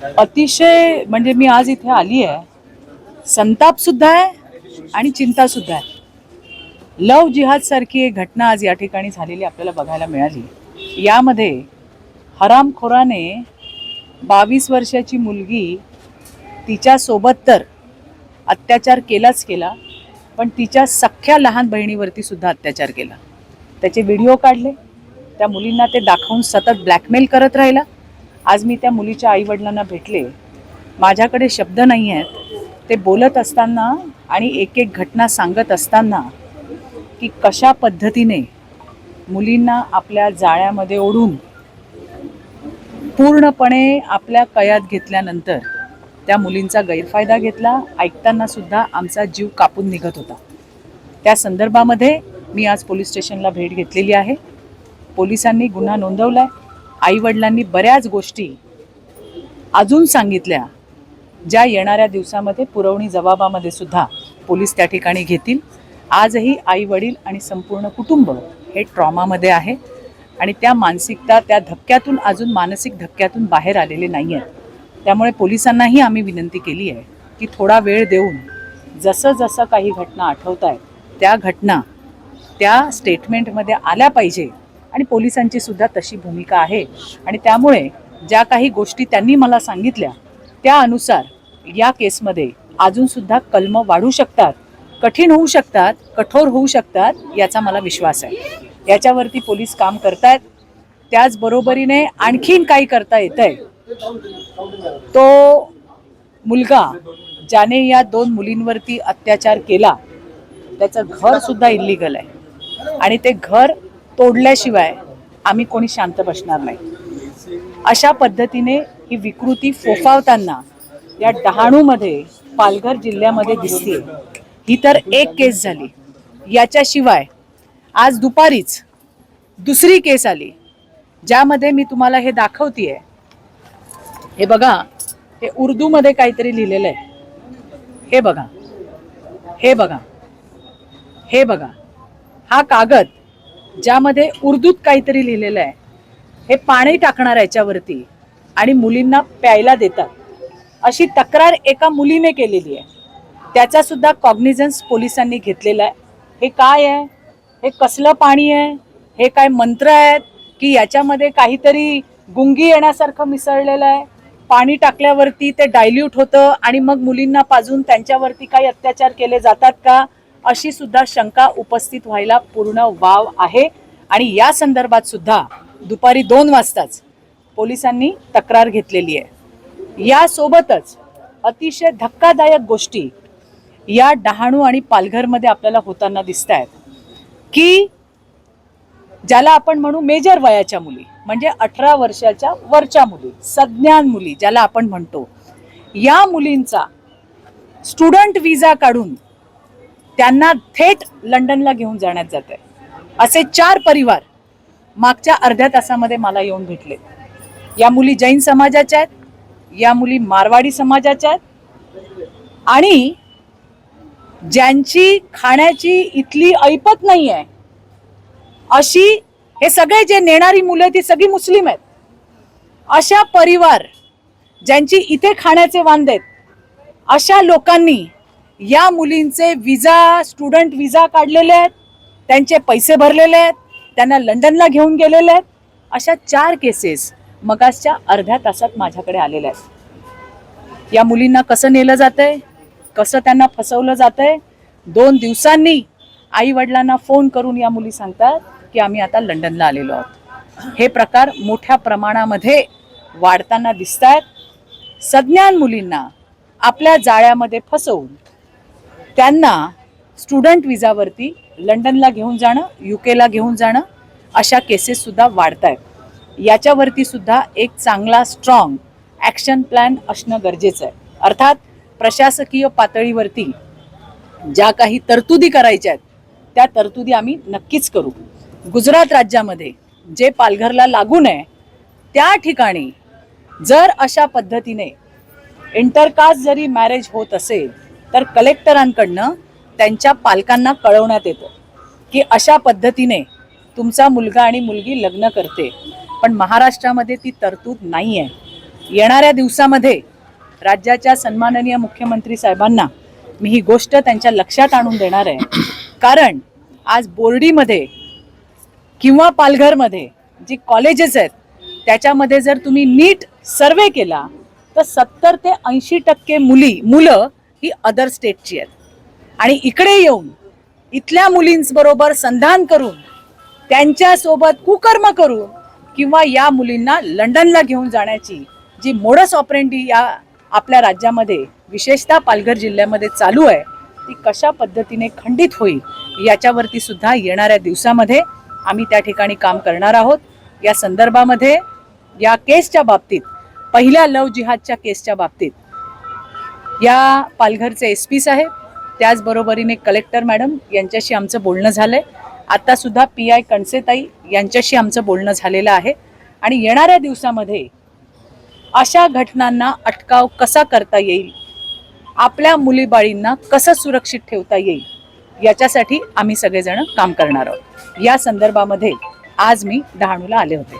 अतिशय म्हणजे मी आज इथे आली आहे, संताप सुद्धा आहे आणि चिंता सुद्धा आहे. लव जिहाद सारखी एक घटना आज या ठिकाणी झालेली आपल्याला बघायला मिळाली. यामध्ये हरामखोराने 22 वर्षाची मुलगी, तिच्या सोबत तर अत्याचार केलाच केला, पण तिच्या सख्ख्या लहान बहिणीवरती सुद्धा अत्याचार केला. त्याचे व्हिडिओ काढले, त्या मुलींना ते दाखवून सतत ब्लॅकमेल करत राहिला. आज मी त्या मुलीच्या आईवडिलांना भेटले. माझ्याकडे शब्द नाही आहेत. ते बोलत असताना आणि एक एक घटना सांगत असताना की कशा पद्धतीने मुलींना आपल्या जाळ्यामध्ये ओढून पूर्णपणे आपल्या कयात घेतल्यानंतर त्या मुलींचा गैरफायदा घेतला. ऐकताना सुद्धा आमचा जीव कापून निघत होता. त्या संदर्भामध्ये मी आज पोलीस स्टेशनला भेट घेतलेली आहे. पोलिसांनी गुन्हा नोंदवलाय. आईवडिलांनी बऱ्याच गोष्टी अजून सांगितल्या, ज्या येणाऱ्या दिवसामध्ये पुरवणी जबाबामध्ये सुद्धा पोलीस त्या ठिकाणी घेतील. आजही आईवडील आणि संपूर्ण कुटुंब हे ट्रॉमामध्ये आहे आणि त्या मानसिकता, त्या धक्क्यातून, अजून मानसिक धक्क्यातून बाहेर आलेले नाही आहेत. त्यामुळे पोलिसांनाही आम्ही विनंती केली आहे की थोडा वेळ देऊन जसं जसं काही घटना आठवत आहेत त्या घटना त्या स्टेटमेंटमध्ये आल्या पाहिजे आणि पोलिसांची सुद्धा तशी भूमिका आहे. आणि त्यामुळे ज्या काही गोष्टी त्यांनी मला सांगितल्या त्या अनुसार या केसमध्ये अजूनसुद्धा कलम वाढू शकतात, कठीण होऊ शकतात, कठोर होऊ शकतात, याचा मला विश्वास आहे. याच्यावरती पोलीस काम करतायत. त्याचबरोबरीने आणखीन काही करता येत आहे. तो मुलगा ज्याने या 2 मुलींवरती अत्याचार केला त्याचं घर सुद्धा इल्लीगल आहे आणि ते घर तोडल्याशिवाय आम्ही कोणी शांत बसणार नाही. अशा पद्धतीने ही विकृती फोफावताना या डहाणूमध्ये, पालघर जिल्ह्यामध्ये दिसते. ही तर एक केस झाली. याच्याशिवाय आज दुपारीच दुसरी केस आली, ज्यामध्ये मी तुम्हाला हे दाखवतेय. हे बघा, हे उर्दूमध्ये काहीतरी लिहिलेलं आहे. हे बघा, हे बघा, हे बघा, हा कागद ज्यामध्ये उर्दूत काहीतरी लिहिलेलं आहे. हे पाणी टाकणार याच्यावरती आणि मुलींना प्यायला देतात, अशी तक्रार एका मुलीने केलेली आहे. त्याचा सुद्धा कॉग्निझन्स पोलिसांनी घेतलेला आहे. हे काय आहे? हे कसलं पाणी आहे? हे काय मंत्र आहेत की याच्यामध्ये काहीतरी गुंगी येण्यासारखं मिसळलेलं आहे? पाणी टाकल्यावरती ते डायल्यूट होतं आणि मग मुलींना पाजून त्यांच्यावरती काही अत्याचार केले जातात का? अशी सुद्धा शंका उपस्थित व्हायला पूर्ण वाव आहे. आणि या संदर्भात सुद्धा दुपारी 2 वाजताच पोलिसांनी तक्रार घेतलेली आहे. यासोबतच अतिशय धक्कादायक गोष्टी या डहाणू आणि पालघरमध्ये आपल्याला होताना दिसत आहेत की ज्याला आपण म्हणू मेजर वयाच्या मुली, म्हणजे 18 वर्षाच्या वरच्या मुली, सज्ञान मुली ज्याला आपण म्हणतो, या मुलींचा स्टुडंट विजा काढून त्यांना थेट लंडनला घेऊन जाण्यात जात आहे. असे 4 परिवार मागच्या अर्ध्या तासामध्ये मला येऊन भेटले. या मुली जैन समाजाच्या आहेत, या मुली मारवाडी समाजाच्या आहेत आणि ज्यांची खाण्याची इथली ऐपत नाही आहे अशी, हे सगळे जे नेणारी मुलं ती सगळी मुस्लिम आहेत. अशा परिवार ज्यांची इथे खाण्याचे वांदे आहेत, अशा लोकांनी या मुलींचे विजा, स्टुडंट विजा काढलेले आहेत, त्यांचे पैसे भरलेले आहेत, त्यांना लंडनला घेऊन गेलेले आहेत. अशा 4 केसेस मगासच्या अर्ध्या तासात माझ्याकडे आलेल्या आहेत. या मुलींना कसं नेलं जातंय, कसं त्यांना फसवलं जातंय. 2 दिवसांनी आई वडिलांना फोन करून या मुली सांगतात की आम्ही आता लंडनला आलेलो आहोत. हे प्रकार मोठ्या प्रमाणामध्ये वाढताना दिसत आहेत. सज्ञान मुलींना आपल्या जाळ्यामध्ये फसवून त्यांना स्टुडंट विजावरती लंडनला घेऊन जाणं, UK ला घेऊन जाणं, अशा केसेस सुद्धा वाढत आहेत. याच्यावरती सुद्धा एक चांगला स्ट्रॉंग ॲक्शन प्लॅन असणं गरजेचं आहे. अर्थात प्रशासकीय पातळीवरती ज्या काही तरतुदी करायच्या आहेत त्या तरतुदी आम्ही नक्कीच करू. गुजरात राज्यामध्ये जे पालघरला लागून आहे त्या ठिकाणी जर अशा पद्धतीने इंटरकास्ट जरी मॅरेज होत असेल तर कलेक्टरांकडनं त्यांच्या पालकांना कळवण्यात येतं की अशा पद्धतीने तुमचा मुलगा आणि मुलगी लग्न करते. पण महाराष्ट्रामध्ये ती तरतूद नाही आहे. येणाऱ्या दिवसामध्ये राज्याच्या सन्माननीय मुख्यमंत्री साहेबांना मी ही गोष्ट त्यांच्या लक्षात आणून देणार आहे. कारण आज बोर्डीमध्ये किंवा पालघरमध्ये जी कॉलेजेस आहेत त्याच्यामध्ये जर तुम्ही नीट सर्वे केला तर 70 ते 80% मुलं ही अदर स्टेटची आहेत. आणि इकडे येऊन इथल्या मुलींबरोबर संधान करून त्यांच्यासोबत कुकर्म करून किंवा या मुलींना लंडनला घेऊन जाण्याची जी मोडस ऑपरेंडी या आपल्या राज्यामध्ये विशेषतः पालघर जिल्ह्यामध्ये चालू आहे ती कशा पद्धतीने खंडित होईल याच्यावरती सुद्धा येणाऱ्या दिवसामध्ये आम्ही त्या ठिकाणी काम करणार आहोत. या संदर्भामध्ये या केसच्या बाबतीत पहिल्या लव जिहादच्या केसच्या बाबतीत या पालघरचे SP साहेब त्याचबरोबरीने कलेक्टर मॅडम यांच्याशी आमचं बोलणं झालंय. आता सुद्धा PI कणसेताई यांच्याशी आमचं बोलणं झालेलं आहे. आणि येणाऱ्या दिवसामध्ये अशा घटनांना अटकाव कसा करता येईल, आपल्या मुलीबाळींना कसं सुरक्षित ठेवता येईल याच्यासाठी आम्ही सगळेजण काम करणार आहोत. या संदर्भामध्ये आज मी डहाणूला आले होते.